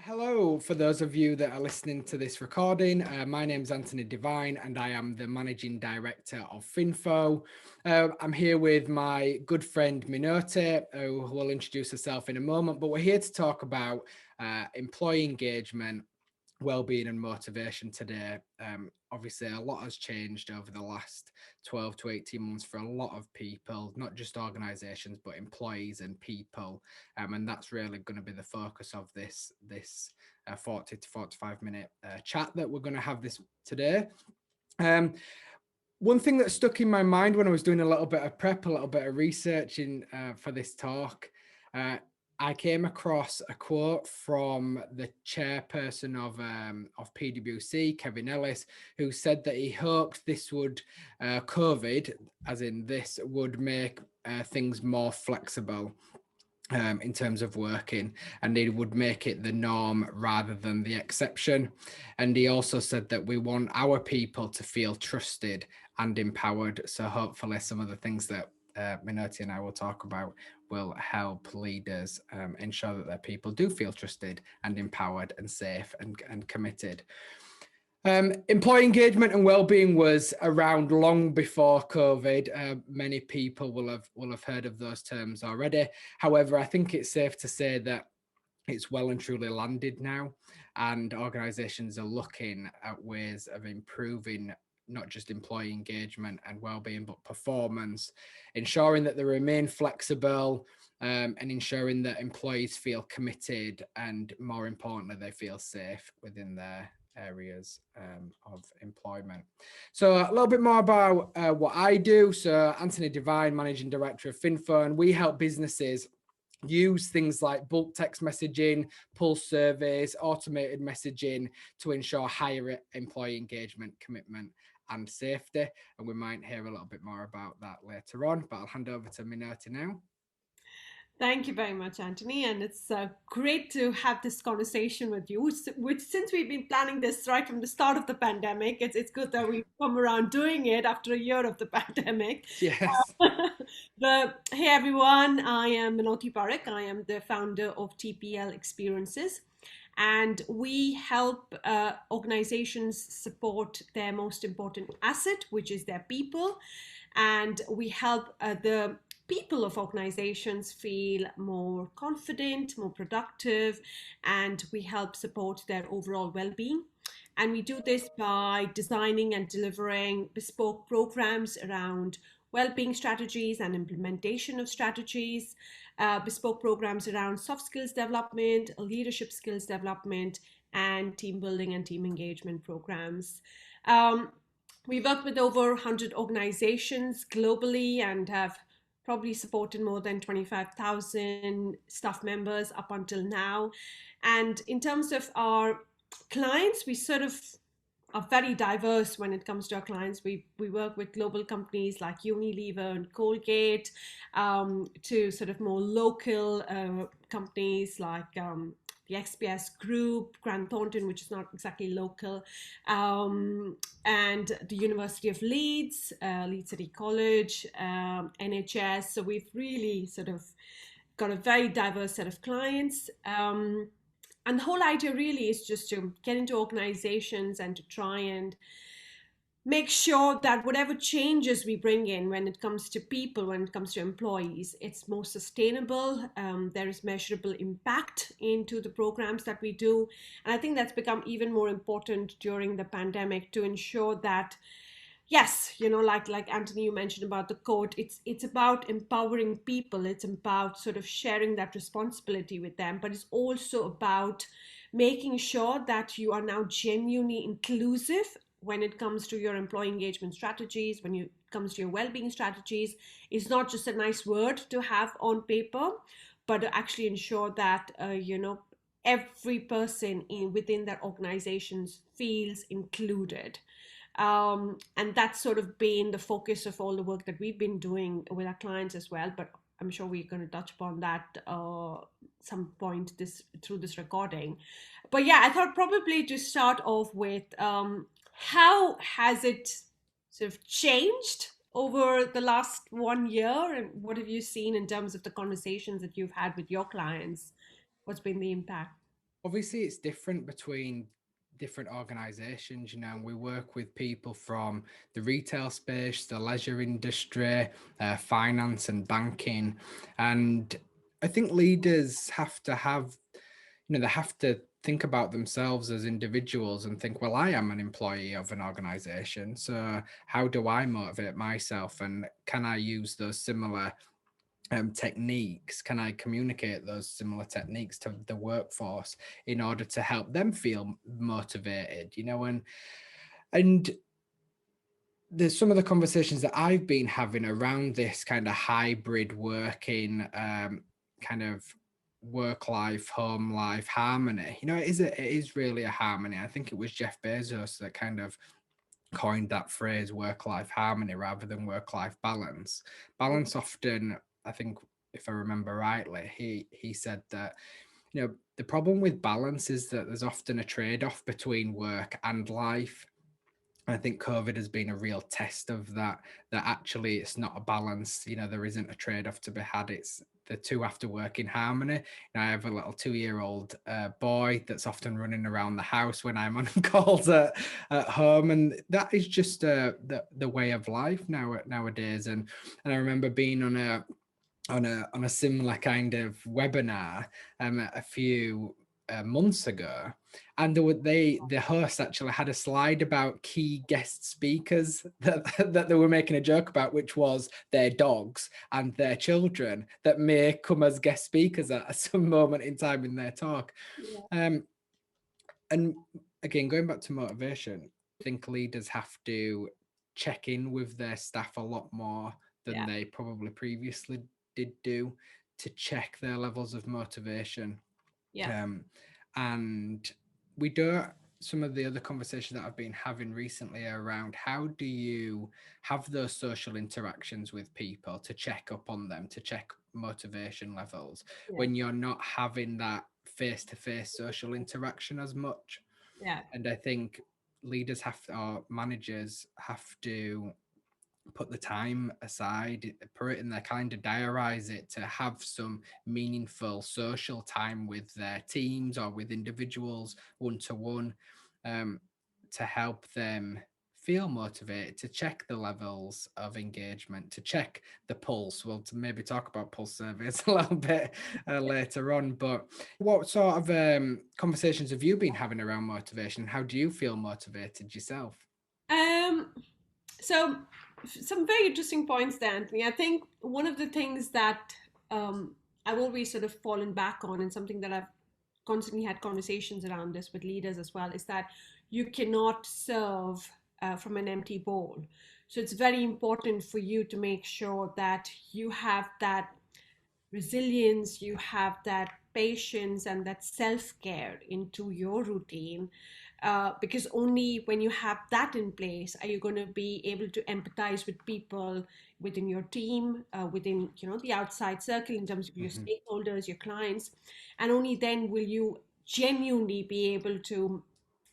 Hello, for those of you that are listening to this recording. My name's Anthony Devine and I am the Managing Director of Finfo. I'm here with my good friend Minoti, who will introduce herself in a moment, but we're here to talk about employee engagement, well-being and motivation today. Obviously a lot has changed over the last 12 to 18 months for a lot of people, not just organizations but employees and people, and that's really going to be the focus of this 40 to 45 minute chat that we're going to have this today. One thing that stuck in my mind when I was doing a little bit of prep, a little bit of research for this talk, I came across a quote from the chairperson of PwC, Kevin Ellis, who said that he hoped this would, COVID, as in this, would make things more flexible in terms of working, and he would make it the norm rather than the exception. And he also said that we want our people to feel trusted and empowered. So hopefully some of the things that Minoti and I will talk about will help leaders ensure that their people do feel trusted and empowered and safe and committed. Employee engagement and well-being was around long before COVID. Many people will have heard of those terms already. However, I think it's safe to say that it's well and truly landed now, and organizations are looking at ways of improving not just employee engagement and well-being, but performance, ensuring that they remain flexible, and ensuring that employees feel committed, and more importantly, they feel safe within their areas of employment. So a little bit more about what I do. So Anthony Devine, Managing Director of Finfo, and we help businesses use things like bulk text messaging, pulse surveys, automated messaging to ensure higher employee engagement, commitment, and safety. And we might hear a little bit more about that later on, but I'll hand over to Minoti now. Thank you very much, Anthony. And it's great to have this conversation with you. Which, since we've been planning this right from the start of the pandemic, it's good that we've come around doing it after a year of the pandemic. Yes. But hey, everyone, I am Minoti Parikh. I am the founder of TPL Experiences. And we help organizations support their most important asset, which is their people. And we help the people of organizations feel more confident, more productive, and we help support their overall well-being. And we do this by designing and delivering bespoke programs around well-being strategies and implementation of strategies, bespoke programs around soft skills development, leadership skills development, and team building and team engagement programs. Um, we work with over 100 organizations globally and have probably supported more than 25,000 staff members up until now. And in terms of our clients, we sort of are very diverse when it comes to our clients. We work with global companies like Unilever and Colgate, to sort of more local companies like the XPS Group, Grant Thornton, which is not exactly local, and the University of Leeds, Leeds City College, NHS. So we've really sort of got a very diverse set of clients. And the whole idea really is just to get into organizations and to try and make sure that whatever changes we bring in when it comes to people, when it comes to employees, it's more sustainable. There is measurable impact into the programs that we do. And I think that's become even more important during the pandemic to ensure that, yes, like Anthony, you mentioned about the quote, it's about empowering people. It's about sort of sharing that responsibility with them, but it's also about making sure that you are now genuinely inclusive when it comes to your employee engagement strategies, when it comes to your well-being strategies. It's not just a nice word to have on paper, but to actually ensure that every person within their organizations feels included. And that's sort of been the focus of all the work that we've been doing with our clients as well. But I'm sure we're going to touch upon that some point through this recording. But yeah, I thought probably to start off with, how has it sort of changed over the last 1 year, and what have you seen in terms of the conversations that you've had with your clients? What's been the impact? Obviously it's different between different organizations, you know, and we work with people from the retail space, the leisure industry, finance and banking. And I think leaders have to have, you know, they have to think about themselves as individuals and think, well, I am an employee of an organization, so how do I motivate myself, and can I use those similar techniques? Can I communicate those similar techniques to the workforce in order to help them feel motivated? You know, and there's some of the conversations that I've been having around this kind of hybrid working, kind of work life, home life harmony. You know, it is really a harmony. I think it was Jeff Bezos that kind of coined that phrase, work life harmony, rather than work life balance. Balance often, I think, if I remember rightly, he said that, you know, the problem with balance is that there's often a trade-off between work and life. I think COVID has been a real test of that, that actually it's not a balance. You know, there isn't a trade-off to be had. It's the two have to work in harmony. And I have a little 2-year-old boy that's often running around the house when I'm on calls at home. And that is just the way of life nowadays. And I remember being on a similar kind of webinar a few months ago, and the host actually had a slide about key guest speakers that they were making a joke about, which was their dogs and their children that may come as guest speakers at some moment in time in their talk. Yeah, um and again, going back to motivation, I think leaders have to check in with their staff a lot more than yeah, they probably previously did do, to check their levels of motivation. yeah, Um, and we do some of the other conversations that I've been having recently around how do you have those social interactions with people to check up on them, to check motivation levels yeah, when you're not having that face-to-face social interaction as much. yeah, And I think leaders have to, or managers have to put the time aside, put it in their calendar, diarize it to have some meaningful social time with their teams or with individuals one to one, to help them feel motivated, to check the levels of engagement, to check the pulse. We'll to maybe talk about pulse surveys a little bit later on. But what sort of conversations have you been having around motivation? How do you feel motivated yourself? um so some very interesting points there, Anthony. I think one of the things that I've always sort of fallen back on, and something that I've constantly had conversations around this with leaders as well, is that you cannot serve from an empty bowl. So it's very important for you to make sure that you have that resilience, you have that patience and that self care into your routine. Because only when you have that in place are you going to be able to empathize with people within your team, within the outside circle in terms of your Mhm. stakeholders, your clients, and only then will you genuinely be able to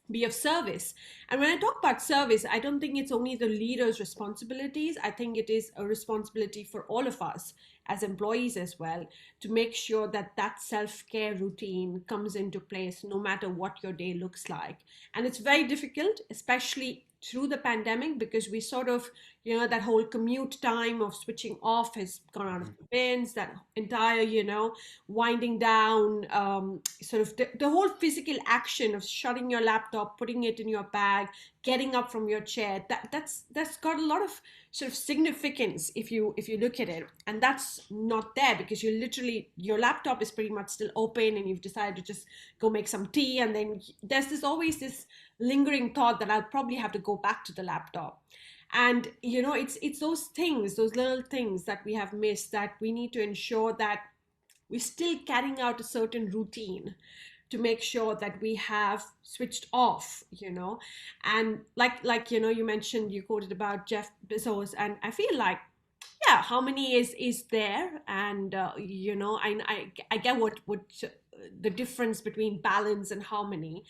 be of service. And when I talk about service, I don't think it's only the leader's responsibilities. I think it is a responsibility for all of us as employees as well, to make sure that that self-care routine comes into place no matter what your day looks like. And it's very difficult, especially through the pandemic, because we sort of, that whole commute time of switching off has gone out of Mhm. the bins. That entire, winding down, sort of the whole physical action of shutting your laptop, putting it in your bag, getting up from your chair, that's got a lot of sort of significance if you look at it. And that's not there because you literally, your laptop is pretty much still open and you've decided to just go make some tea, and then there's this always this lingering thought that I'll probably have to go back to the laptop. And it's those things, those little things that we have missed, that we need to ensure that we're still carrying out a certain routine to make sure that we have switched off. And you mentioned, you quoted about Jeff Bezos, and I feel like, yeah, harmony is there. And I get what the difference between balance and harmony.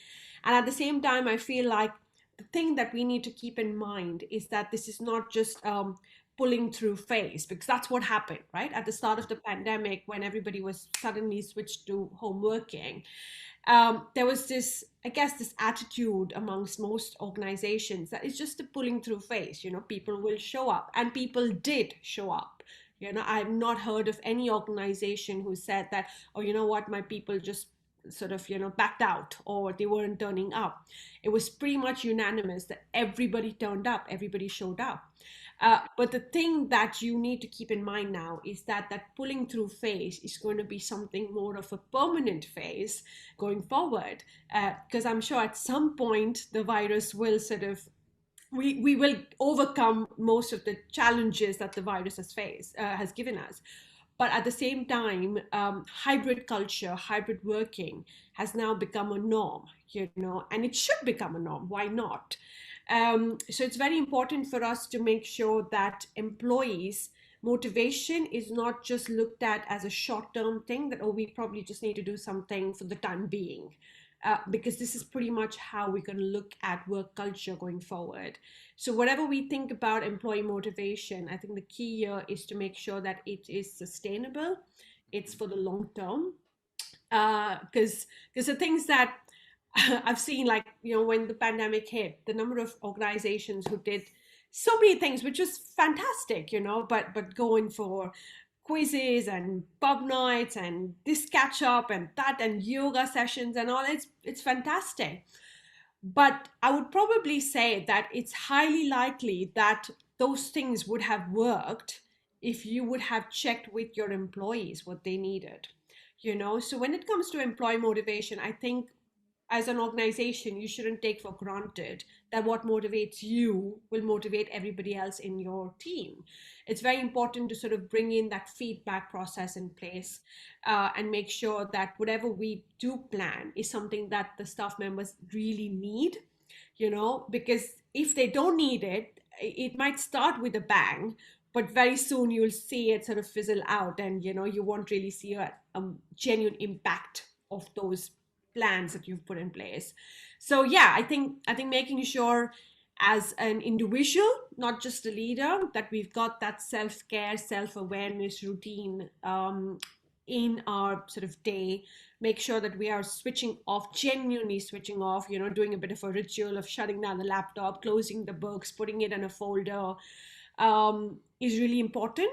And at the same time, I feel like the thing that we need to keep in mind is that this is not just pulling through phase, because that's what happened, right? At the start of the pandemic, when everybody was suddenly switched to home working, there was this, I guess, this attitude amongst most organizations that it's just a pulling through phase. People will show up, and people did show up. I've not heard of any organization who said that, oh, you know what, my people just sort of, backed out, or they weren't turning up. It was pretty much unanimous that everybody turned up, everybody showed up. But the thing that you need to keep in mind now is that pulling through phase is going to be something more of a permanent phase going forward, because I'm sure at some point the virus will sort of, we will overcome most of the challenges that the virus has given us. But at the same time, hybrid culture, hybrid working has now become a norm, and it should become a norm. Why not? So it's very important for us to make sure that employees' motivation is not just looked at as a short-term thing, that, oh, we probably just need to do something for the time being. Because this is pretty much how we're going to look at work culture going forward. So whatever we think about employee motivation, I think the key here is to make sure that it is sustainable, it's for the long term. Because the things that I've seen, like, when the pandemic hit, the number of organizations who did so many things, which was fantastic, but going for quizzes and pub nights and this catch up and that and yoga sessions and all, it's fantastic. But I would probably say that it's highly likely that those things would have worked if you would have checked with your employees what they needed. So when it comes to employee motivation, I think as an organization, you shouldn't take for granted that what motivates you will motivate everybody else in your team. It's very important to sort of bring in that feedback process in place, and make sure that whatever we do plan is something that the staff members really need, because if they don't need it, it might start with a bang, but very soon you'll see it sort of fizzle out, and you won't really see a genuine impact of those plans that you've put in place. So yeah, I think making sure as an individual, not just a leader, that we've got that self-care, self-awareness routine in our sort of day. Make sure that we are switching off, genuinely switching off, doing a bit of a ritual of shutting down the laptop, closing the books, putting it in a folder, is really important.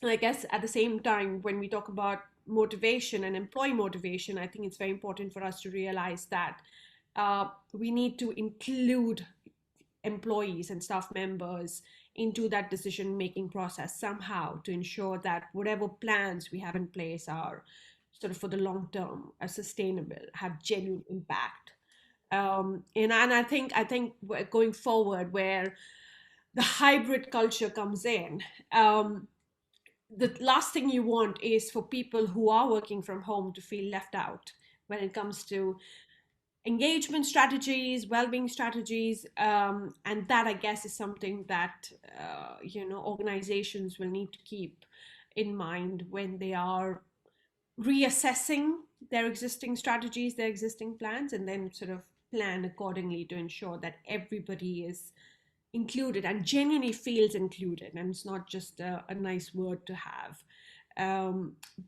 And I guess at the same time, when we talk about motivation and employee motivation, I think it's very important for us to realize that we need to include employees and staff members into that decision making process somehow, to ensure that whatever plans we have in place are sort of for the long term, are sustainable, have genuine impact. And I think going forward, where the hybrid culture comes in, the last thing you want is for people who are working from home to feel left out when it comes to engagement strategies, well-being strategies, and that, I guess, is something that organizations will need to keep in mind when they are reassessing their existing strategies, their existing plans, and then sort of plan accordingly to ensure that everybody is included and genuinely feels included, and it's not just a nice word to have.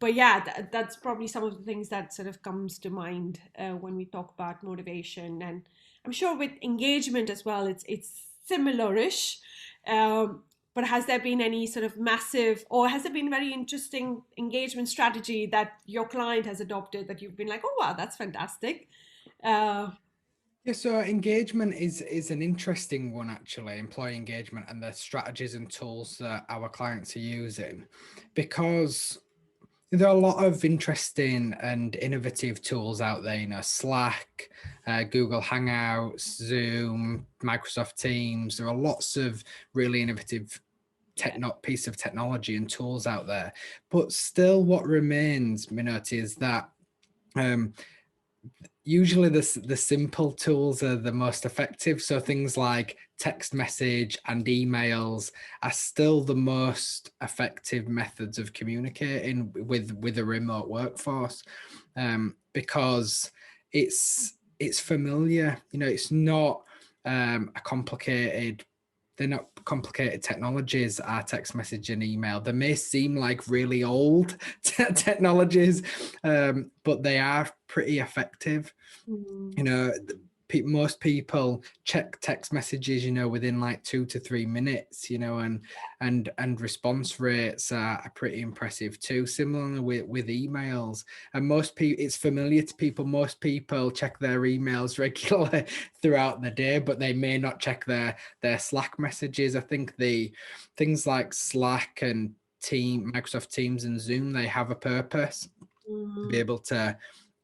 But yeah, that's probably some of the things that sort of comes to mind when we talk about motivation. And I'm sure with engagement as well, it's similar-ish. But has there been any sort of massive, or has there been very interesting engagement strategy that your client has adopted that you've been like, oh wow, that's fantastic? Yeah, so engagement is an interesting one, actually, employee engagement and the strategies and tools that our clients are using, because there are a lot of interesting and innovative tools out there, Slack, Google Hangouts, Zoom, Microsoft Teams. There are lots of really innovative piece of technology and tools out there. But still, what remains, Minoti, is that usually the simple tools are the most effective. So things like text message and emails are still the most effective methods of communicating with a remote workforce, because it's familiar. It's not a complicated they're not complicated technologies, our text message and email. They may seem like really old technologies, but they are pretty effective. Mm. You know, most people check text messages, you know, within like 2 to 3 minutes, you know, and response rates are pretty impressive too. Similarly with emails, and most people, it's familiar to people. Most people check their emails regularly throughout the day, but they may not check their Slack messages. I think the things like Slack and Microsoft Teams and Zoom, they have a purpose to be Mm. able to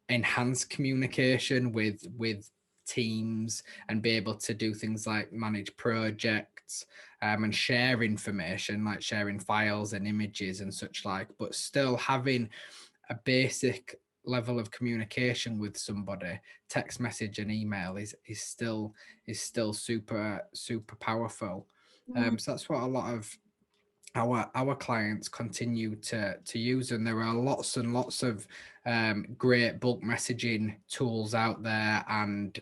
enhance communication with teams and be able to do things like manage projects, and share information like sharing files and images and such like, but still having a basic level of communication with somebody. Text message and email is still super powerful. Mm. So that's what a lot of our clients continue to use, and there are lots and lots of great bulk messaging tools out there, and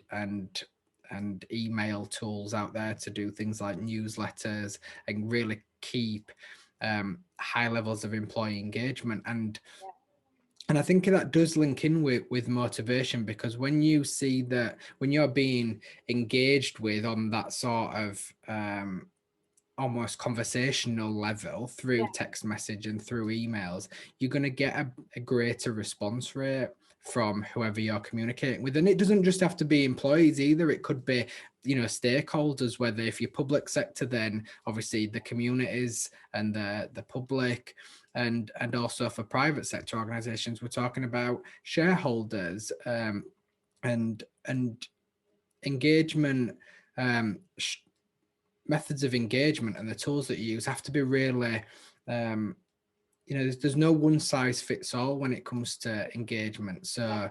email tools out there to do things like newsletters and really keep high levels of employee engagement. And I think that does link in with motivation, because when you see that, when you're being engaged with on that sort of almost conversational level through text message and through emails, you're going to get a greater response rate from whoever you're communicating with. And it doesn't just have to be employees either. It could be, you know, stakeholders, whether if you're public sector, then obviously the communities and the public, and also for private sector organizations, we're talking about shareholders, and engagement, methods of engagement and the tools that you use have to be really, you know, there's no one size fits all when it comes to engagement. So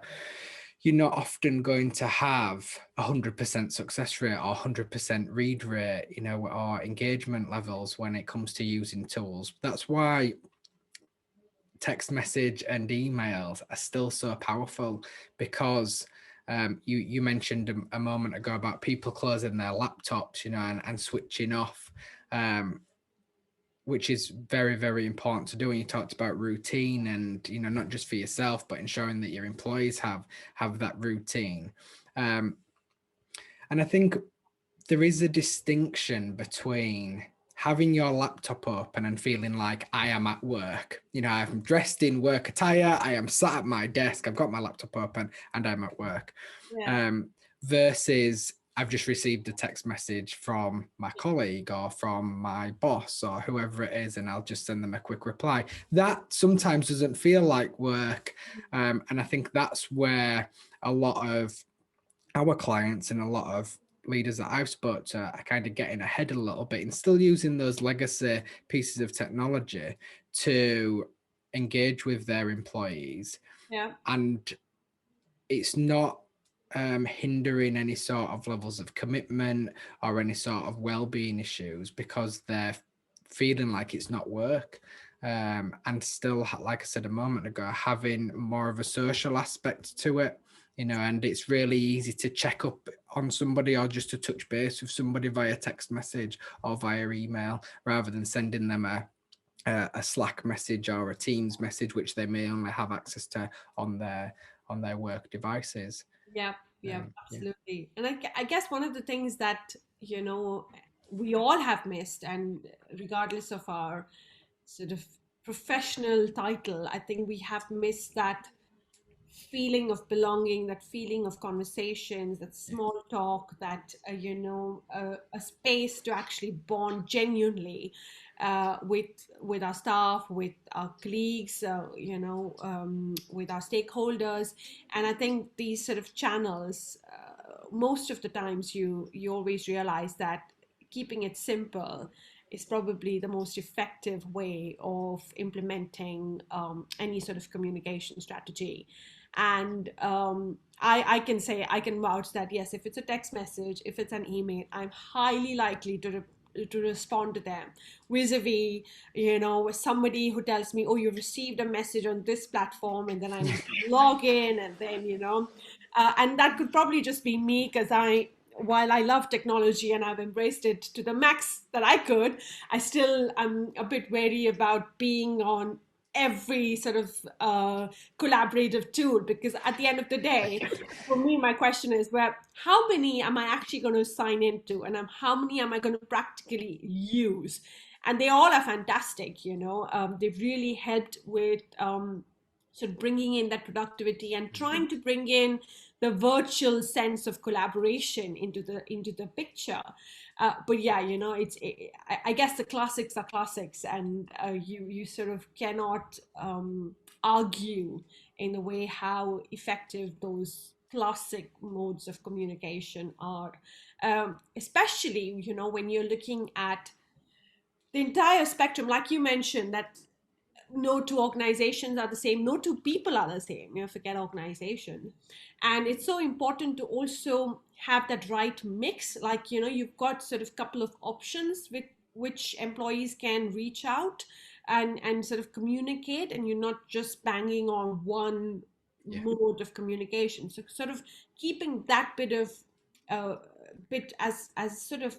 you're not often going to have 100% success rate or 100% read rate, you know, or engagement levels when it comes to using tools. That's why text message and emails are still so powerful, because you mentioned a moment ago about people closing their laptops, you know, and switching off, which is very, very important to do. And you talked about routine, and, you know, not just for yourself, but ensuring that your employees have that routine. And I think there is a distinction between having your laptop open and feeling like I am at work. You know, I'm dressed in work attire, I am sat at my desk, I've got my laptop open, and I'm at work. Yeah. Versus I've just received a text message from my colleague or from my boss or whoever it is, and I'll just send them a quick reply. That sometimes doesn't feel like work. And I think that's where a lot of our clients and a lot of leaders that I've spoke to are kind of getting ahead a little bit and still using those legacy pieces of technology to engage with their employees. Yeah. And it's not hindering any sort of levels of commitment or any sort of well-being issues, because they're feeling like it's not work. And still, like I said a moment ago, having more of a social aspect to it, you know, and it's really easy to check up on somebody or just to touch base with somebody via text message or via email, rather than sending them a Slack message or a Teams message, which they may only have access to on their work devices. Yeah, yeah, Yeah. absolutely. And I guess one of the things that, you know, we all have missed, and regardless of our sort of professional title, I think we have missed that feeling of belonging, that feeling of conversations, that small talk, that a space to actually bond genuinely with our staff, with our colleagues, with our stakeholders. And I think these sort of channels, most of the times, you always realize that keeping it simple is probably the most effective way of implementing any sort of communication strategy. And I can say, I can vouch that yes, if it's a text message, if it's an email, I'm highly likely to respond to them, vis-a-vis, somebody who tells me, oh, you received a message on this platform, and then I need to log in, and then and that could probably just be me, because I while I love technology and I've embraced it to the max that I could, I still am a bit wary about being on every sort of collaborative tool, because at the end of the day, for me, my question is, well, how many am I actually going to sign into, and how many am I going to practically use? And they all are fantastic, you know. They've really helped with sort of bringing in that productivity and trying to bring in the virtual sense of collaboration into the picture. But yeah, you know, I guess the classics are classics, and you sort of cannot argue in the way how effective those classic modes of communication are, especially, you know, when you're looking at the entire spectrum, like you mentioned, that no two organizations are the same, no two people are the same, you know, forget organization. And it's so important to also have that right mix, like, you know, you've got sort of couple of options with which employees can reach out and sort of communicate, and you're not just banging on one Yeah. mode of communication. So sort of keeping that uh, bit as sort of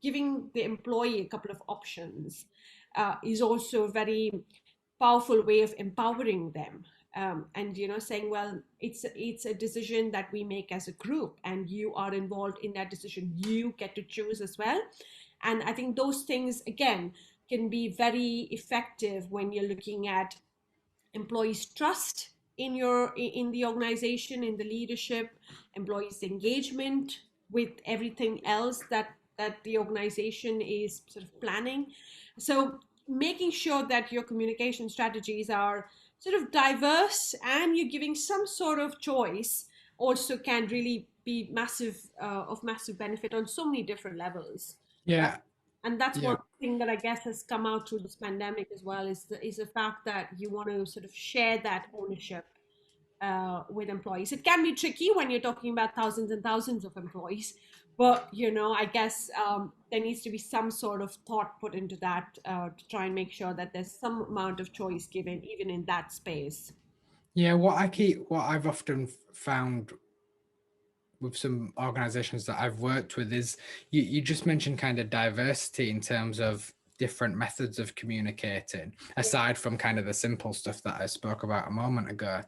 giving the employee a couple of options is also a very powerful way of empowering them. And you know, saying, well, it's a decision that we make as a group, and you are involved in that decision, you get to choose as well. And I think those things again can be very effective when you're looking at employees trust in the organization, in the leadership, employees engagement with everything else that the organization is sort of planning. So making sure that your communication strategies are sort of diverse and you're giving some sort of choice also can really be massive, of massive benefit on so many different levels. uh, Yeah. and that's Yeah. one thing that I guess has come out through this pandemic as well, is the fact that you want to sort of share that ownership with employees. It can be tricky when you're talking about thousands and thousands of employees, but you know, I guess there needs to be some sort of thought put into that to try and make sure that there's some amount of choice given even in that space. Yeah, what I've often found with some organizations that I've worked with is you just mentioned kind of diversity in terms of different methods of communicating, Yeah, aside from kind of the simple stuff that I spoke about a moment ago.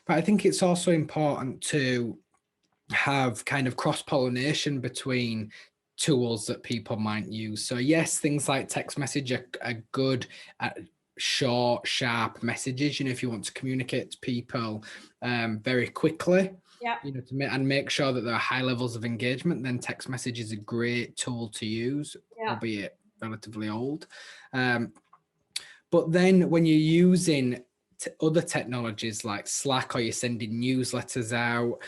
But I think it's also important to have kind of cross-pollination between tools that people might use. So yes, things like text message are good at short, sharp messages. You know, if you want to communicate to people very quickly, yeah, you know, and make sure that there are high levels of engagement, then text message is a great tool to use, yeah. albeit relatively old. But then when you're using other technologies like Slack, or you're sending newsletters out,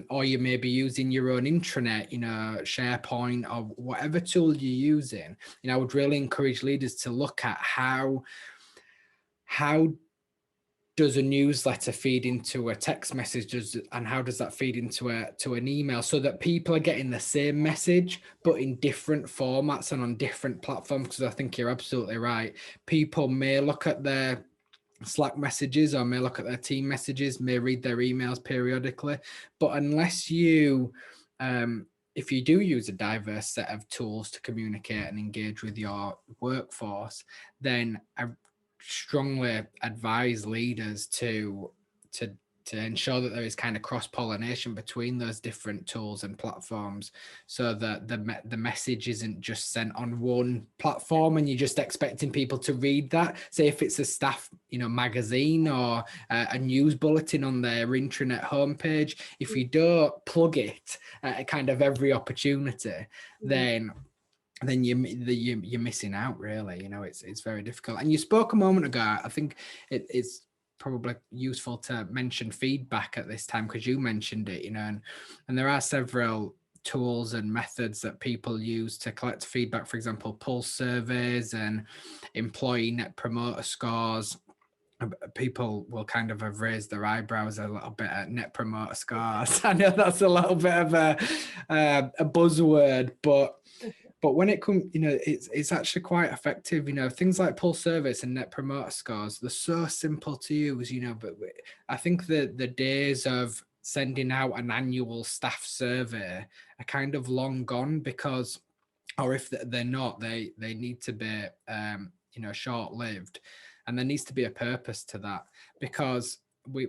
or you may be using your own intranet, you know, SharePoint or whatever tool you're using, you know, I would really encourage leaders to look at how does a newsletter feed into a text message, and how does that feed into an email, so that people are getting the same message but in different formats and on different platforms. Because I think you're absolutely right, people may look at their Slack messages or may look at their team messages, may read their emails periodically, but unless you if you do use a diverse set of tools to communicate and engage with your workforce, then I strongly advise leaders to to ensure that there is kind of cross-pollination between those different tools and platforms, so that the message isn't just sent on one platform and you're just expecting people to read that. Say if it's a staff, you know, magazine or a news bulletin on their intranet homepage, if you don't plug it at kind of every opportunity, then you're missing out, really. You know, it's very difficult. And you spoke a moment ago, I think it's probably useful to mention feedback at this time, because you mentioned it, you know, and there are several tools and methods that people use to collect feedback. For example, pulse surveys and employee net promoter scores. People will kind of have raised their eyebrows a little bit at net promoter scores. I know that's a little bit of a buzzword, but when it comes, you know, it's actually quite effective. You know, things like pulse surveys and net promoter scores, they're so simple to use, you know, but I think the days of sending out an annual staff survey are kind of long gone, because, or if they're not, they need to be short lived, and there needs to be a purpose to that, because we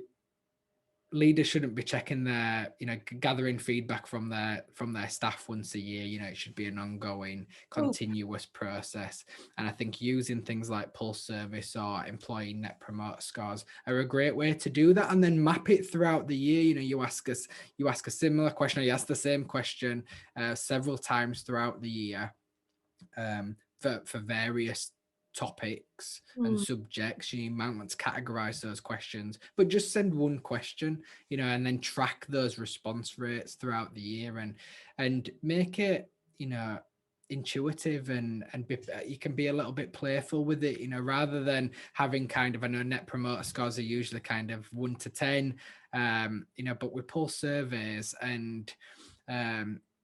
leaders shouldn't be checking their, gathering feedback from their staff once a year. It should be an ongoing, Oh, continuous process. And I think using things like pulse service or employee net promoter scores are a great way to do that, and then map it throughout the year. You ask a similar question, or you ask the same question several times throughout the year, for various topics and mm, subjects. You might want to categorize those questions, but just send one question, and then track those response rates throughout the year, and make it, intuitive, and you can be a little bit playful with it, rather than having kind of, I know net promoter scores are usually kind of 1 to 10, but with pulse surveys and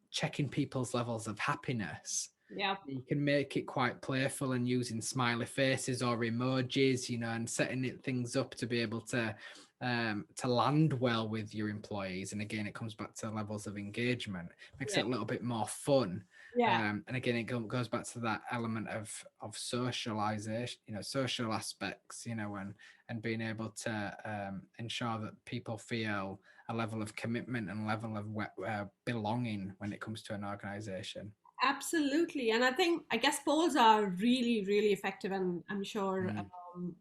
checking people's levels of happiness, yeah. you can make it quite playful, and using smiley faces or emojis, and setting things up to be able to land well with your employees. And again, it comes back to levels of engagement, makes Yeah. it a little bit more fun. Yeah. And again, it goes back to that element of socialization, social aspects, and being able to ensure that people feel a level of commitment and level of belonging when it comes to an organization. Absolutely. And I guess polls are really, really effective. And I'm sure, Mm.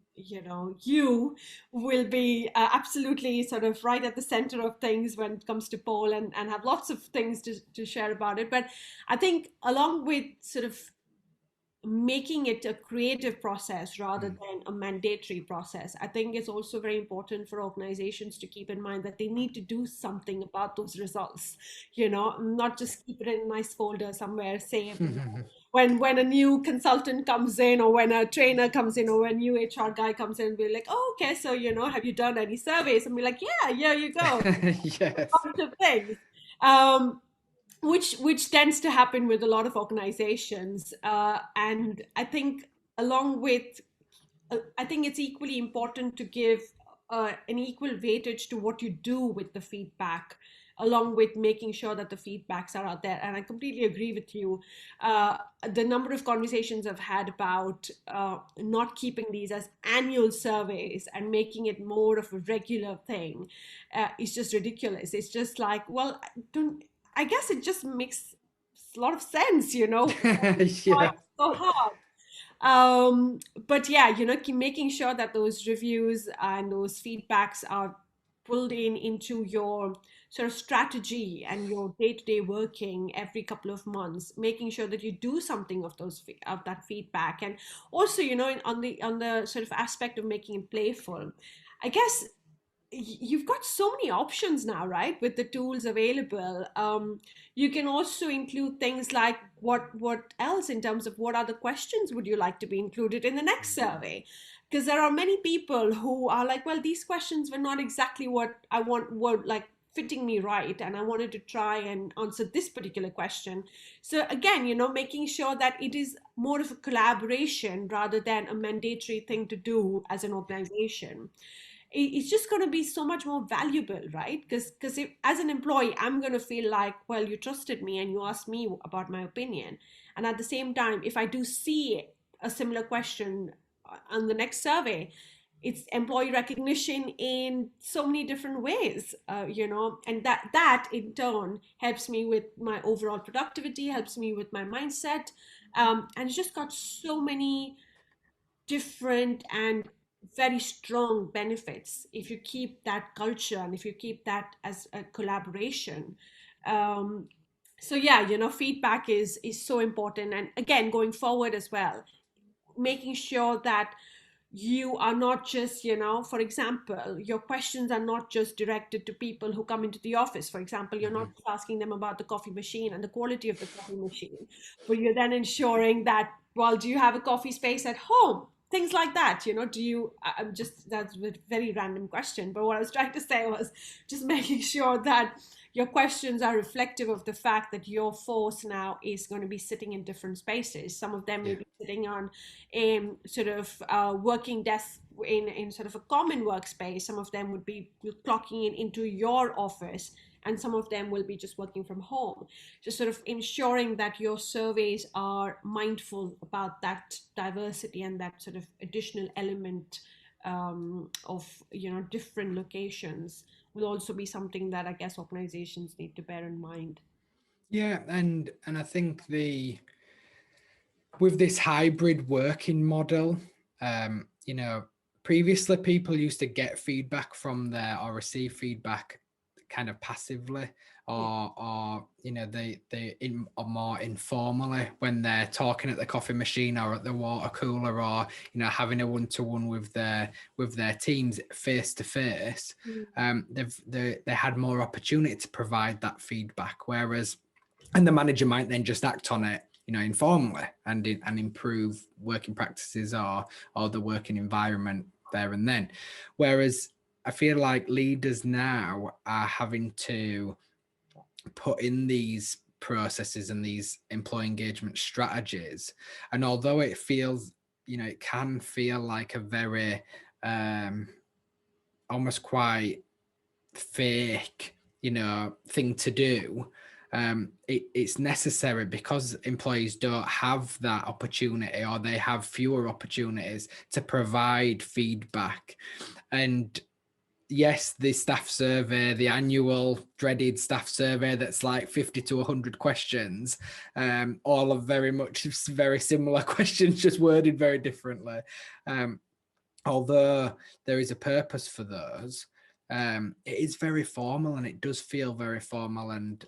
you will be absolutely sort of right at the center of things when it comes to poll, and have lots of things to share about it. But I think along with sort of making it a creative process rather Mm. than a mandatory process, I think it's also very important for organizations to keep in mind that they need to do something about those results, not just keep it in a nice folder somewhere safe. When a new consultant comes in, or when a trainer comes in, or when a new HR guy comes in, be like, oh, okay, so have you done any surveys? And be like, yeah, here you go, Yes. bunch of things. um, which tends to happen with a lot of organizations, and I think along with I think it's equally important to give an equal weightage to what you do with the feedback, along with making sure that the feedbacks are out there. And I completely agree with you. The number of conversations I've had about not keeping these as annual surveys and making it more of a regular thing is just ridiculous. It's just like, well, don't, I guess it just makes a lot of sense, why Yeah. it's so hard. But yeah, keep making sure that those reviews and those feedbacks are pulled into your sort of strategy and your day-to-day working every couple of months, making sure that you do something of of that feedback. And also, on the sort of aspect of making it playful, I guess you've got so many options now, right? With the tools available, you can also include things like what else in terms of what other questions would you like to be included in the next survey? Because there are many people who are like, well, these questions were not exactly what I want, were like fitting me right, and I wanted to try and answer this particular question. So again, making sure that it is more of a collaboration rather than a mandatory thing to do as an organization. It's just going to be so much more valuable, right? Because as an employee, I'm going to feel like, well, you trusted me and you asked me about my opinion. And at the same time, if I do see a similar question on the next survey, it's employee recognition in so many different ways, and that in turn helps me with my overall productivity, helps me with my mindset, and it's just got so many different and very strong benefits if you keep that culture and if you keep that as a collaboration. um, so yeah, feedback is so important, and again, going forward as well, making sure that you are not just, for example, your questions are not just directed to people who come into the office. For example, you're not Mhm. just asking them about the coffee machine and the quality of the coffee machine, but you're then ensuring that, well, do you have a coffee space at home? Things like that, do you, I'm just, that's a very random question, but what I was trying to say was just making sure that your questions are reflective of the fact that your force now is going to be sitting in different spaces. Some of them may Yeah. be sitting on a sort of working desk in sort of a common workspace. Some of them would be clocking in into your office, and some of them will be just working from home. Just sort of ensuring that your surveys are mindful about that diversity and that sort of additional element of different locations will also be something that I guess organizations need to bear in mind. Yeah, and I think with this hybrid working model, previously people used to get feedback from there or receive feedback kind of passively, Yeah. or or more informally when they're talking at the coffee machine or at the water cooler, or having a one-to-one with their teams face to face. They had more opportunity to provide that feedback, and the manager might then just act on it, informally, and improve working practices or the working environment there and then. Whereas I feel like leaders now are having to put in these processes and these employee engagement strategies, and although it feels, it can feel like a very almost quite fake, thing to do. It's necessary because employees don't have that opportunity, or they have fewer opportunities to provide feedback. And yes, the staff survey, the annual dreaded staff survey that's like 50 to 100 questions, all of very similar questions, just worded very differently. Although there is a purpose for those, it is very formal, and it does feel very formal, and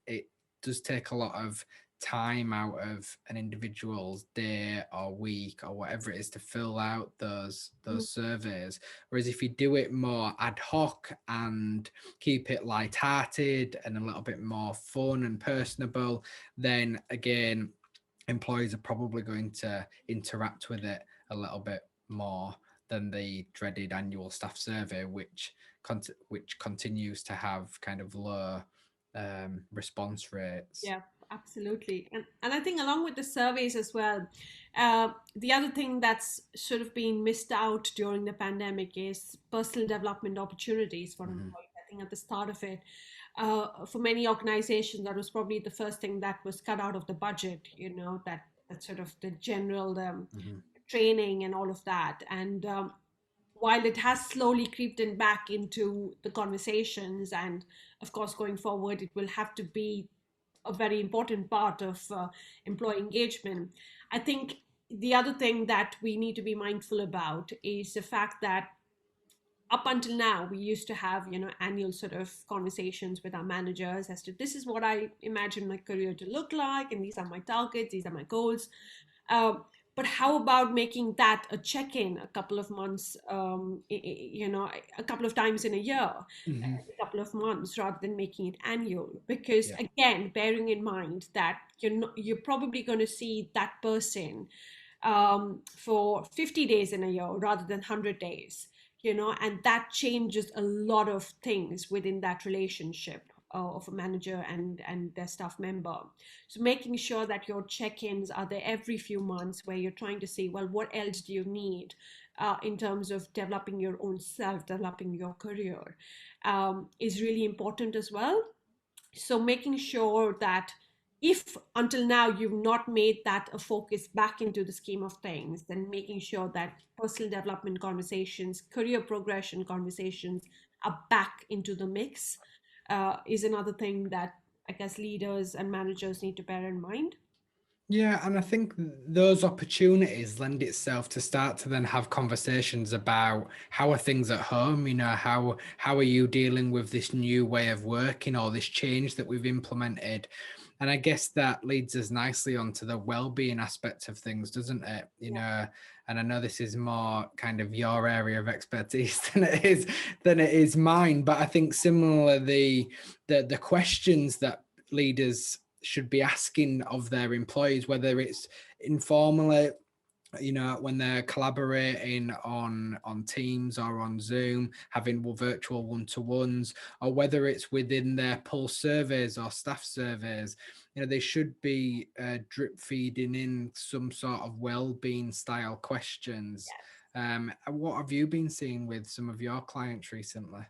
it does take a lot of time out of an individual's day or week or whatever it is to fill out those surveys. Whereas if you do it more ad hoc and keep it light-hearted and a little bit more fun and personable, then again, employees are probably going to interact with it a little bit more than the dreaded annual staff survey, which continues to have kind of low response rates. Yeah, absolutely. And I think along with the surveys as well, the other thing that's sort of been missed out during the pandemic is personal development opportunities for Mm-hmm. employees. I think at the start of it, for many organizations, that was probably the first thing that was cut out of the budget, that sort of the general Mm-hmm. training and all of that. And while it has slowly creeped in back into the conversations, and of course going forward it will have to be a very important part of employee engagement. I think the other thing that we need to be mindful about is the fact that up until now we used to have annual sort of conversations with our managers as to this is what I imagine my career to look like, and these are my targets, these are my goals. uh, but how about making that a check-in a couple of months, a couple of times in a year, Mm-hmm. a couple of months, rather than making it annual? Because Yeah. again, bearing in mind that you're probably going to see that person for 50 days in a year rather than 100 days, and that changes a lot of things within that relationship of a manager and their staff member. So making sure that your check-ins are there every few months, where you're trying to see, well, what else do you need in terms of developing your own self, developing your career, is really important as well. So making sure that if until now you've not made that a focus back into the scheme of things, then making sure that personal development conversations, career progression conversations are back into the mix, is another thing that I guess leaders and managers need to bear in mind. Yeah, and I think those opportunities lend itself to start to then have conversations about how are things at home, how are you dealing with this new way of working or this change that we've implemented. And I guess that leads us nicely onto the well-being aspect of things, doesn't it? And I know this is more kind of your area of expertise than it is mine, but I think similarly, the questions that leaders should be asking of their employees, whether it's informally when they're collaborating on Teams or on Zoom, having virtual one-to-ones, or whether it's within their pulse surveys or staff surveys, they should be drip feeding in some sort of well-being style questions. What have you been seeing with some of your clients recently?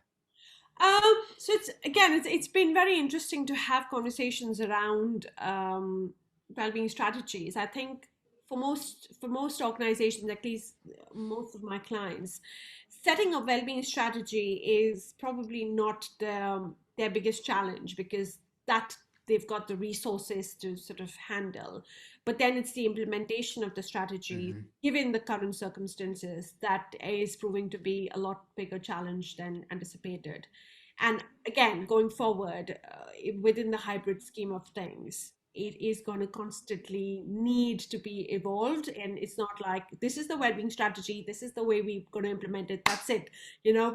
So it's been very interesting to have conversations around well-being strategies. I think for most organizations, at least most of my clients, setting a well-being strategy is probably not their biggest challenge, because that they've got the resources to sort of handle. But then it's the implementation of the strategy, Mhm. given the current circumstances, that is proving to be a lot bigger challenge than anticipated. And again, going forward, within the hybrid scheme of things, it is going to constantly need to be evolved. And it's not like this is the well-being strategy, this is the way we're going to implement it, that's it.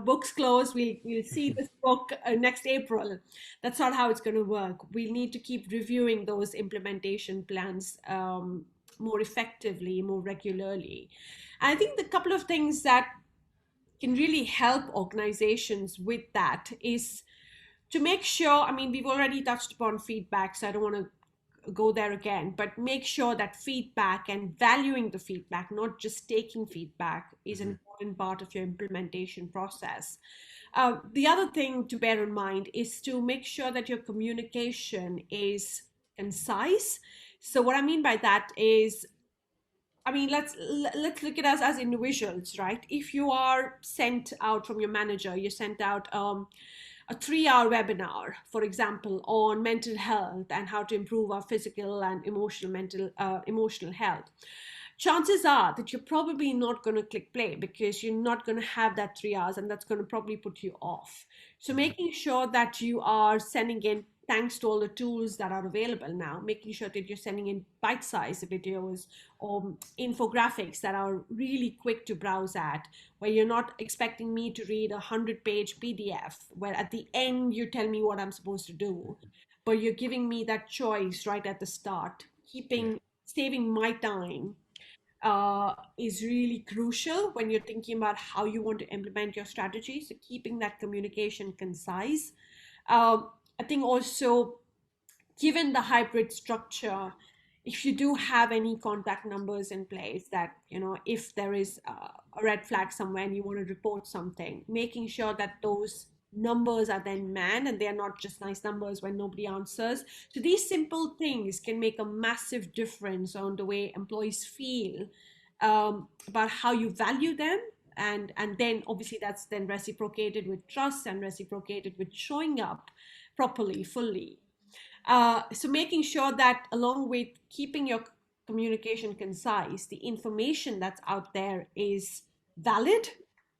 Books closed, we'll see this book next April. That's not how it's going to work. We need to keep reviewing those implementation plans more effectively, more regularly. And I think the couple of things that can really help organizations with that is to make sure, I mean, we've already touched upon feedback, so I don't want to go there again, but make sure that feedback and valuing the feedback, not just taking feedback, is an Mhm. important part of your implementation process. The other thing to bear in mind is to make sure that your communication is concise. So what I mean by that is, I mean, let's look at us as individuals, right? If you are sent out from your manager, you're sent out a 3-hour webinar, for example, on mental health and how to improve our physical and emotional health. Chances are that you're probably not going to click play, because you're not going to have that 3 hours, and that's going to probably put you off. So Mhm. making sure that you are sending in, thanks to all the tools that are available now, making sure that you're sending in bite-sized videos or infographics that are really quick to browse at, where you're not expecting me to read 100-page PDF, where at the end you tell me what I'm supposed to do, but you're giving me that choice right at the start. Yeah. Keeping Saving my time is really crucial when you're thinking about how you want to implement your strategy. So keeping that communication concise. I think also, given the hybrid structure, if you do have any contact numbers in place, that if there is a red flag somewhere and you want to report something, making sure that those numbers are then manned and they're not just nice numbers when nobody answers. So these simple things can make a massive difference on the way employees feel about how you value them. And then obviously that's then reciprocated with trust and reciprocated with showing up properly, fully. So making sure that, along with keeping your communication concise, the information that's out there is valid,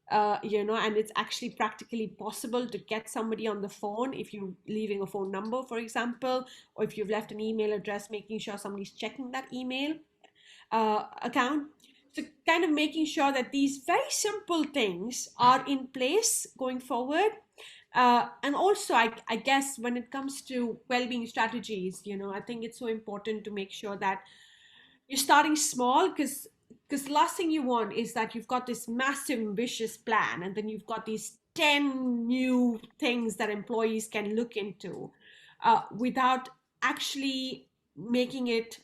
and it's actually practically possible to get somebody on the phone if you're leaving a phone number, for example, or if you've left an email address, making sure somebody's checking that email account. So kind of making sure that these very simple things are in place going forward. And also, I guess when it comes to well-being strategies, I think it's so important to make sure that you're starting small, because the last thing you want is that you've got this massive ambitious plan and then you've got these 10 new things that employees can look into without actually making it,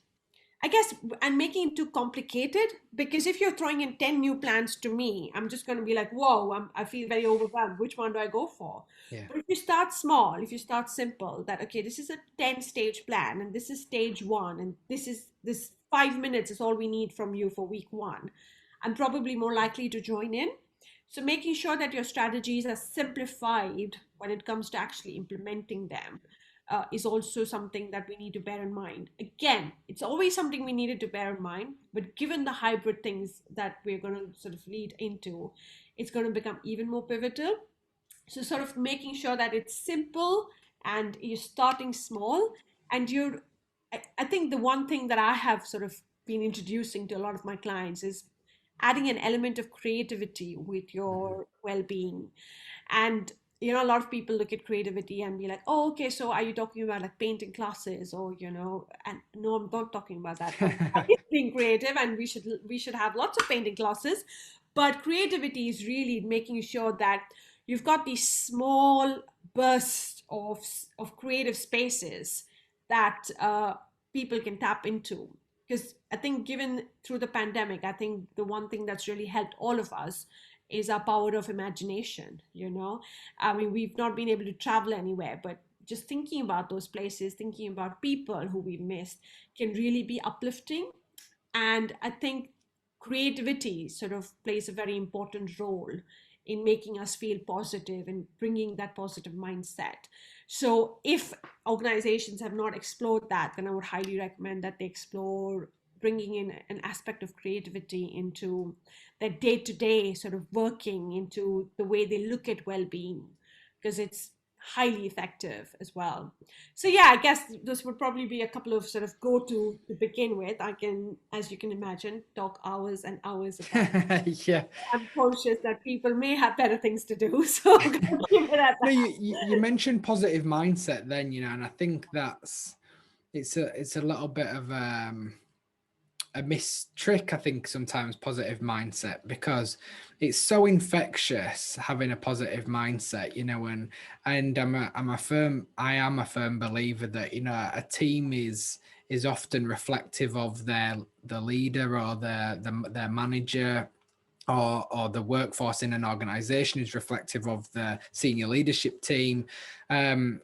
I guess, and making it too complicated. Because if you're throwing in 10 new plans to me, I'm just going to be like, whoa, I feel very overwhelmed. Which one do I go for? Yeah. But if you start small, if you start simple, that, okay, this is a 10-stage plan and this is stage one, and this 5 minutes is all we need from you for week one, I'm probably more likely to join in. So making sure that your strategies are simplified when it comes to actually implementing them is also something that we need to bear in mind. Again, it's always something we needed to bear in mind, but given the hybrid things that we're going to sort of lead into, it's going to become even more pivotal. So sort of making sure that it's simple and you're starting small, and I think the one thing that I have sort of been introducing to a lot of my clients is adding an element of creativity with Mhm. your well-being. And a lot of people look at creativity and be like, oh, okay, so are you talking about like painting classes, or and no, I'm not talking about that. being creative, and we should have lots of painting classes. But creativity is really making sure that you've got these small bursts of creative spaces that people can tap into. Because I think, given through the pandemic, I think the one thing that's really helped all of us is our power of imagination. I mean, we've not been able to travel anywhere, but just thinking about those places, thinking about people who we missed, can really be uplifting. And I think creativity sort of plays a very important role in making us feel positive and bringing that positive mindset. So if organizations have not explored that, then I would highly recommend that they explore bringing in an aspect of creativity into their day-to-day sort of working, into the way they look at well-being, because it's highly effective as well. So yeah, I guess this would probably be a couple of sort of go to begin with. I can, as you can imagine, talk hours and hours about. Yeah. I'm conscious that people may have better things to do, so I'm going to keep it at No, that. you mentioned positive mindset then, and I think it's a little bit of a missed trick, I think, sometimes, positive mindset, because it's so infectious having a positive mindset, and I am a firm believer that, a team is often reflective of the leader, or their manager, or the workforce in an organization is reflective of the senior leadership team. And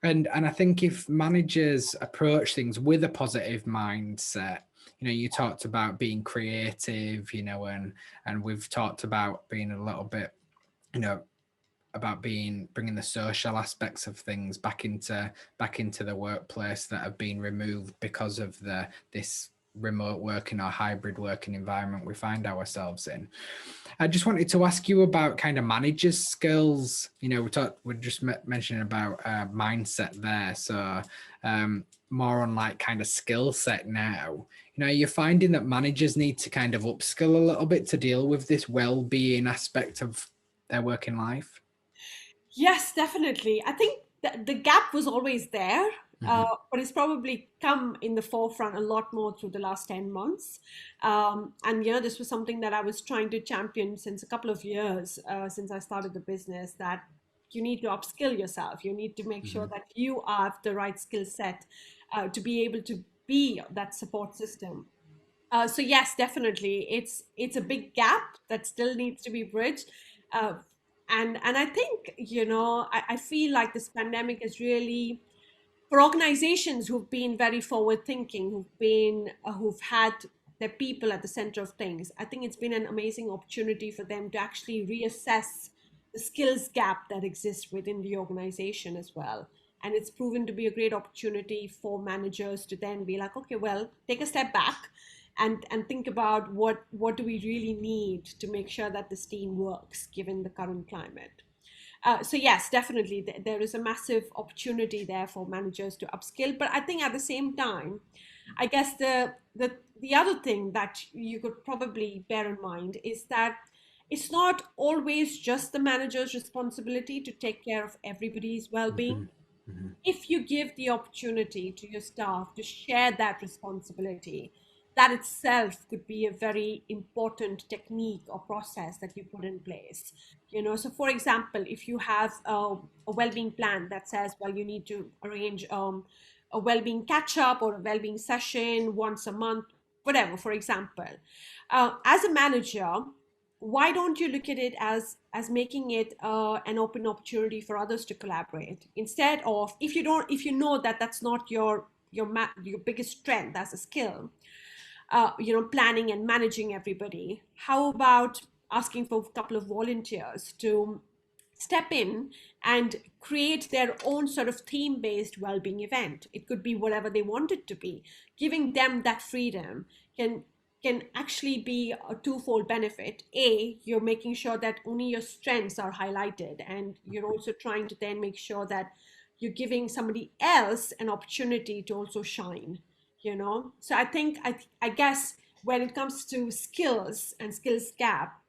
I think if managers approach things with a positive mindset, you talked about being creative, and we've talked about being a little bit, you know, about bringing the social aspects of things back into the workplace that have been removed because of this remote working or hybrid working environment we find ourselves in. I just wanted to ask you about kind of managers' skills. We're just mentioning about mindset there. So more on like kind of skill set now. You're finding that managers need to kind of upskill a little bit to deal with this well-being aspect of their working life. Yes, definitely. I think the gap was always there, Mm-hmm. but it's probably come in the forefront a lot more through the last 10 months. And, this was something that I was trying to champion since a couple of years, since I started the business, that you need to upskill yourself. You need to make sure Mm-hmm. that you have the right skill set to be able to be that support system. So yes, definitely, it's a big gap that still needs to be bridged, uh, and I think I feel like this pandemic is really, for organizations who've been very forward thinking, who've had their people at the center of things. I think it's been an amazing opportunity for them to actually reassess the skills gap that exists within the organization as well. And it's proven to be a great opportunity for managers to then be like, okay, well, take a step back and think about what do we really need to make sure that this team works given the current climate. So yes, definitely, there is a massive opportunity there for managers to upskill. But I think at the same time, I guess the other thing that you could probably bear in mind is that it's not always just the manager's responsibility to take care of everybody's well-being. Mm-hmm. Mm-hmm. If you give the opportunity to your staff to share that responsibility, that itself could be a very important technique or process that you put in place. So for example, if you have a well-being plan that says, well, you need to arrange a well-being catch-up or a well-being session once a month, whatever, for example, as a manager, why don't you look at it as making it an open opportunity for others to collaborate, instead of, if you know that that's not your biggest strength as a skill, planning and managing everybody, how about asking for a couple of volunteers to step in and create their own sort of theme-based well-being event? It could be whatever they want it to be. Giving them that freedom can actually be a twofold benefit. A, you're making sure that only your strengths are highlighted, and you're also trying to then make sure that you're giving somebody else an opportunity to also shine. So I think, I guess, when it comes to skills and skills gap,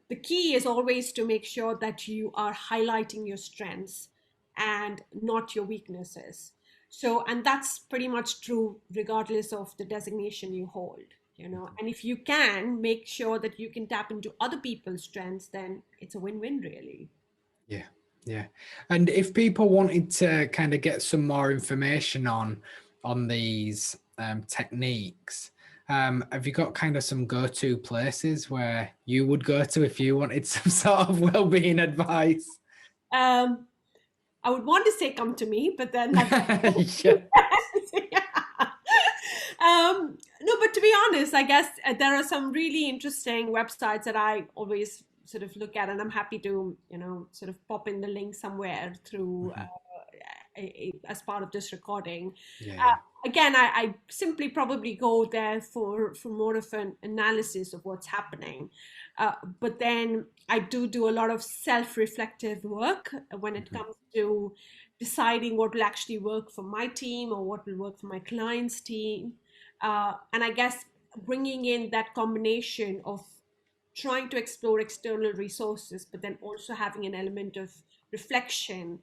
the key is always to make sure that you are highlighting your strengths and not your weaknesses. So, and that's pretty much true regardless of the designation you hold. and if you can make sure that you can tap into other people's strengths, then it's a win-win, really. Yeah, yeah. And if people wanted to kind of get some more information on these techniques, have you got kind of some go-to places where you would go to if you wanted some sort of well-being advice? um, I would want to say come to me, but then that's Yeah. yeah. No, but to be honest, I guess there are some really interesting websites that I always sort of look at, and I'm happy to, sort of pop in the link somewhere through Mhm. as part of this recording. Yeah, Uh, yeah. Again, I simply probably go there for more of an analysis of what's happening. But then I do a lot of self-reflective work when it Mhm. comes to deciding what will actually work for my team or what will work for my client's team. And I guess bringing in that combination of trying to explore external resources, but then also having an element of reflection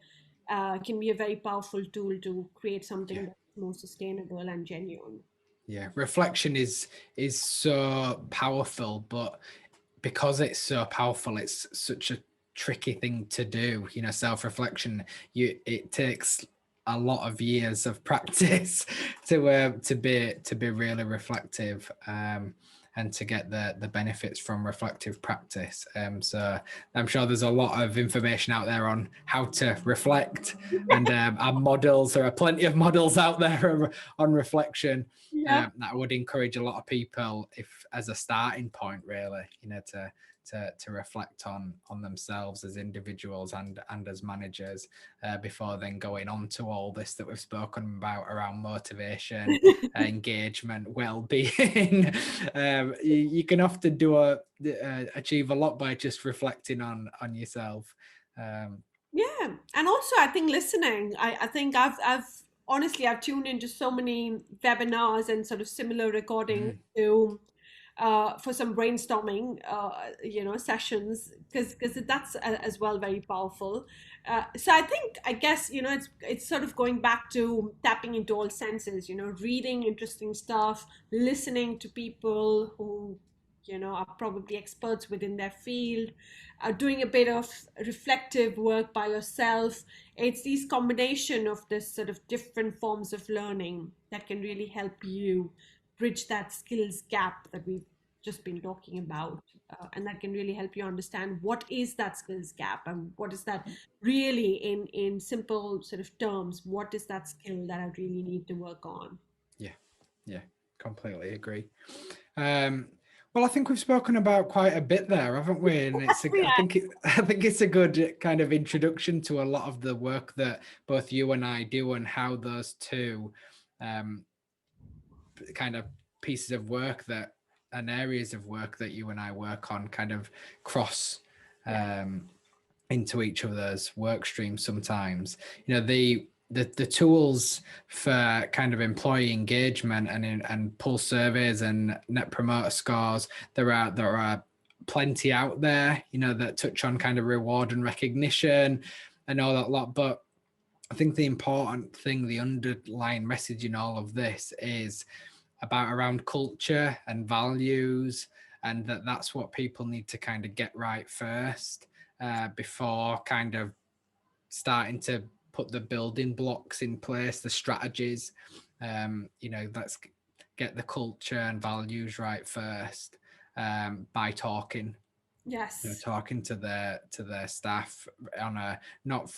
can be a very powerful tool to create something Yeah. that's more sustainable and genuine. Yeah. Reflection is so powerful, but because it's so powerful, it's such a tricky thing to do. Self-reflection, it takes a lot of years of practice to be really reflective, and to get the benefits from reflective practice. So I'm sure there's a lot of information out there on how to reflect, and models. There are plenty of models out there on reflection. Yeah. That I would encourage a lot of people, if as a starting point, really, to reflect on themselves as individuals and as managers, before then going on to all this that we've spoken about around motivation, engagement, well-being. You can often achieve a lot by just reflecting on yourself. Yeah, and also I think listening. I think I've honestly I've tuned into so many webinars and sort of similar recordings Mm, to for some brainstorming sessions, because that's as well very powerful. So I guess it's sort of going back to tapping into all senses. Reading interesting stuff, listening to people who are probably experts within their field, doing a bit of reflective work by yourself. It's these combination of this sort of different forms of learning that can really help you bridge that skills gap that we've just been talking about, and that can really help you understand what is that skills gap and what is that really, in simple sort of terms, what is that skill that I really need to work on. yeah, yeah, completely agree. Um, well, I think we've spoken about quite a bit there, haven't we? And Yeah. I think it's a good kind of introduction to a lot of the work that both you and I do, and how those two um, kind of pieces of work that and areas of work that you and I work on kind of cross Yeah. into each of those work streams sometimes. The tools for kind of employee engagement and pulse surveys and net promoter scores, there are plenty out there, that touch on kind of reward and recognition and all that lot. But I think the important thing, the underlying message in all of this, is about around culture and values, and that's what people need to kind of get right first, before kind of starting to put the building blocks in place, the strategies. Let's get the culture and values right first, by Yes. talking to their staff on a not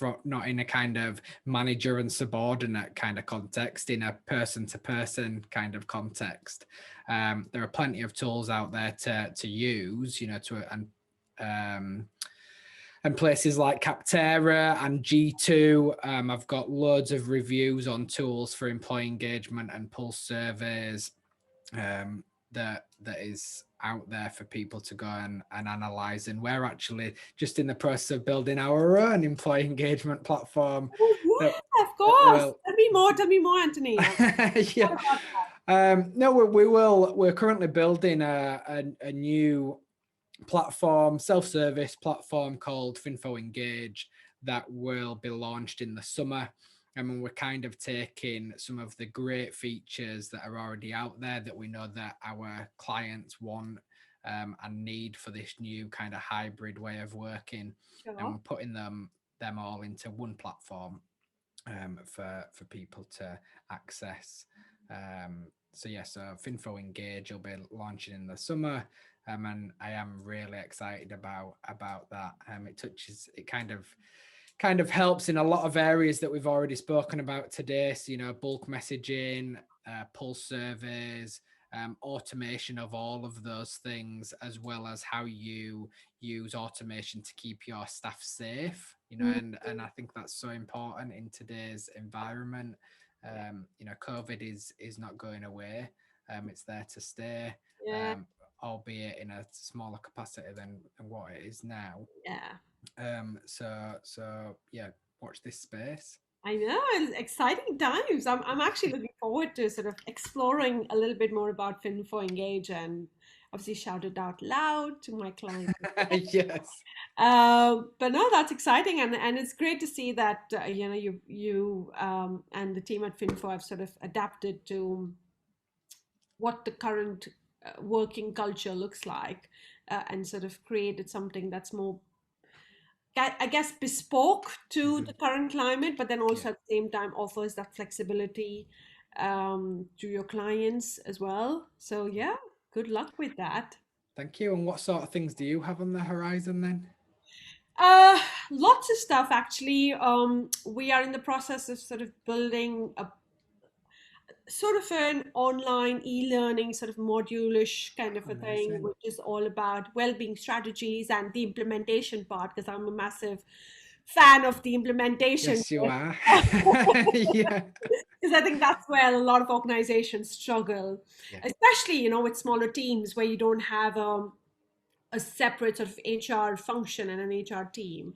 in a kind of manager and subordinate kind of context, in a person to person kind of context. There are plenty of tools out there to use, and places like Capterra and G2. I've got loads of reviews on tools for employee engagement and pulse surveys, that is out there for people to go and analyze. And we're actually just in the process of building our own employee engagement platform Oh, that, yeah, of that course. will Tell me more, Anthony. yeah. No, we're currently building a new platform, self-service platform called Finfo Engage, that will be launched in the summer. And we're kind of taking some of the great features that are already out there that we know that our clients want and need for this new kind of hybrid way of working, and Sure. we're putting them all into one platform for people to access. So yeah, so Finfo Engage will be launching in the summer, and I am really excited about that. It kind of helps in a lot of areas that we've already spoken about today. So, you know, bulk messaging, pulse surveys, automation of all of those things, as well as how you use automation to keep your staff safe. You know, and I think that's so important in today's environment. You know, COVID is not going away. It's there to stay. Yeah. Albeit in a smaller capacity than what it is now. Yeah. So yeah, watch this space. I know, it's exciting times. I'm actually looking forward to sort of exploring a little bit more about Finfo Engage and obviously shout it out loud to my clients. Yes. But no, that's exciting, and it's great to see that you know you and the team at Finfo have sort of adapted to what the current working culture looks like, and sort of created something that's more, I guess, bespoke to the current climate, but then Yeah. also at the same time offers that flexibility to your clients as well. So yeah, good luck with that. Thank you. And what sort of things do you have on the horizon then? Uh, Lots of stuff actually. We are in the process of sort of building a sort of an online e-learning sort of module-ish kind of a thing, Amazing. which is all about well-being strategies and the implementation part, because I'm a massive fan of the implementation. Yes, you are. Yeah. Because I think that's where a lot of organizations struggle, Yeah. especially, you know, with smaller teams where you don't have a separate sort of HR function and an HR team.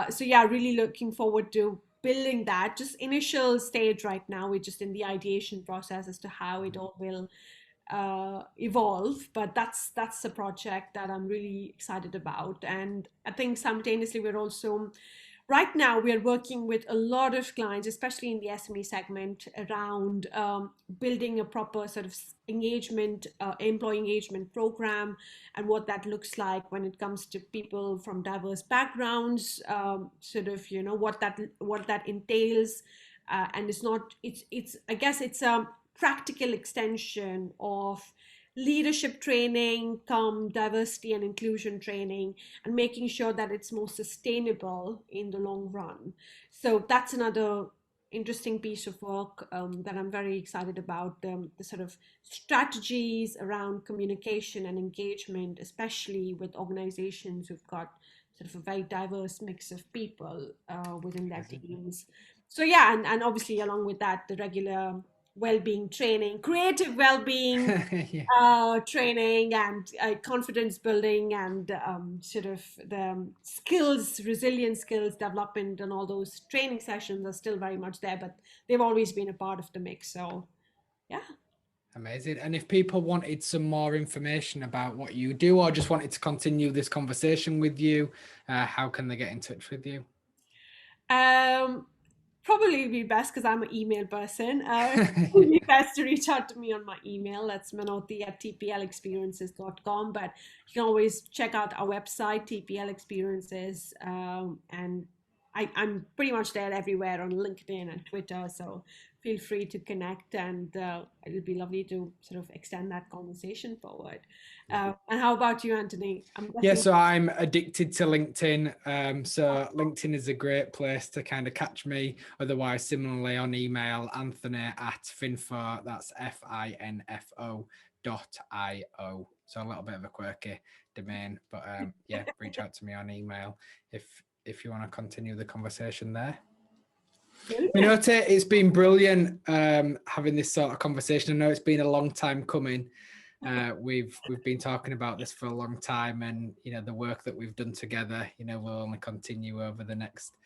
So yeah, really looking forward to building that. Just initial stage right now, we're just in the ideation process as to how it all will evolve. But that's a project that I'm really excited about, and I think simultaneously we're also right now we are working with a lot of clients, especially in the SME segment, around building a proper sort of engagement, employee engagement program, and what that looks like when it comes to people from diverse backgrounds. Sort of, you know, what that entails, and it's I guess it's a practical extension of leadership training, come diversity and inclusion training, and making sure that it's more sustainable in the long run. So that's another interesting piece of work that I'm very excited about. The sort of strategies around communication and engagement, especially with organizations who've got sort of a very diverse mix of people within their teams. So yeah, and obviously along with that, the regular well-being training, creative well-being Yeah. training, and confidence building, and sort of the skills, resilient skills development, and all those training sessions are still very much there, but they've always been a part of the mix. So, yeah. Amazing. And if people wanted some more information about what you do, or just wanted to continue this conversation with you, how can they get in touch with you? Um, Probably be best because I'm an email person. It would be best to reach out to me on my email. That's Minoti at tplexperiences.com. But you can always check out our website, TPL Experiences. And I'm pretty much there everywhere on LinkedIn and Twitter. So feel free to connect, and it would be lovely to sort of extend that conversation forward. And how about you, Anthony? I'm Yeah, guessing. so I'm addicted to LinkedIn. So LinkedIn is a great place to kind of catch me. Otherwise, similarly on email, Anthony at finfo, that's finfo.io. So a little bit of a quirky domain, but yeah, reach out to me on email if you want to continue the conversation there. Brilliant. Minoti, it's been brilliant having this sort of conversation. I know it's been a long time coming. We've been talking about this for a long time, and you know the work that we've done together, you know, will only continue over the next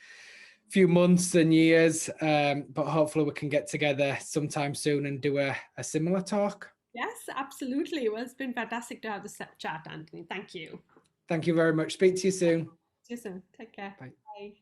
few months and years. But hopefully we can get together sometime soon and do a similar talk. Yes, absolutely. Well, it's been fantastic to have this chat, Anthony. Thank you. Thank you very much. Speak to you soon. See you soon. Take care. Bye. Bye.